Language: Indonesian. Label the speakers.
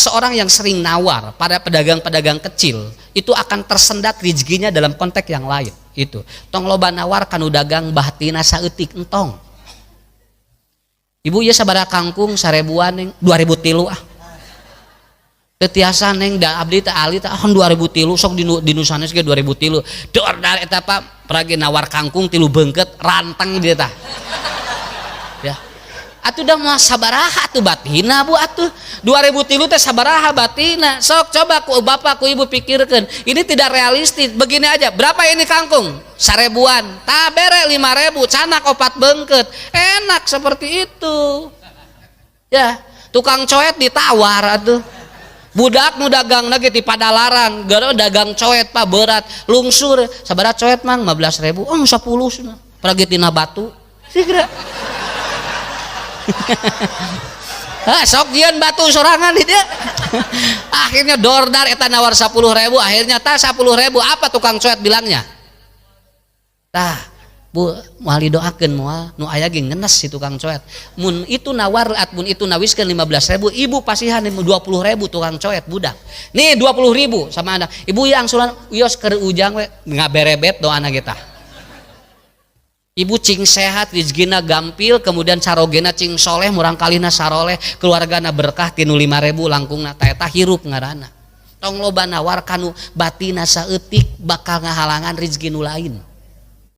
Speaker 1: seorang yang sering nawar pada pedagang-pedagang kecil itu akan tersendat rezekinya dalam konteks yang lain. Itu tong loba nawar kanu dagang bahatina saeutik entong. Ibu ya sabaraha kangkung 1000-an neng 2003 ah. Teu tiasa neng da abdi teh ahli teh 2003 sok dinu sanes ge 2003. Dor da eta pa peragi nawar kangkung 3 beungkeut ranteng dia tah. Ya. Atuh da moal sabaraha tuh batina Bu atuh 2003 teh sabaraha batina sok coba ku bapak ku ibu pikirkeun ini tidak realistis. Begini aja berapa ini kangkung 1000-an tah bere 5.000 canak 4 beungkeut enak seperti itu ya. Tukang coet ditawar atuh budak nu dagang lagi di Padalarang gara dagang coet Pak berat lungsur sabaraha coet mang 15.000 10 cenah peragi tina batu sigra. Sok jian batu sorangan dia. Akhirnya dordar eta nawar 10.000 akhirnya tah 10.000 apa tukang coet bilangnya tah Bu moal didoakeun moal nu aya ge ngenes si tukang coet mun itu nawar mun itu nawiskeun 15.000 ibu pasihan 20.000 tukang coet budak nih 20.000 sama anak ibu yang sulan wios keur ujang we ngaberebet doana kita. Ibu cing sehat rezekina gampil kemudian carogena cing soleh murang kalina saroleh keluargana berkah tinu 5.000 langkungna eta hirup ngaranna tong loba nawar kanu batina saeutik bakal ngahalangan rezeki nu lain.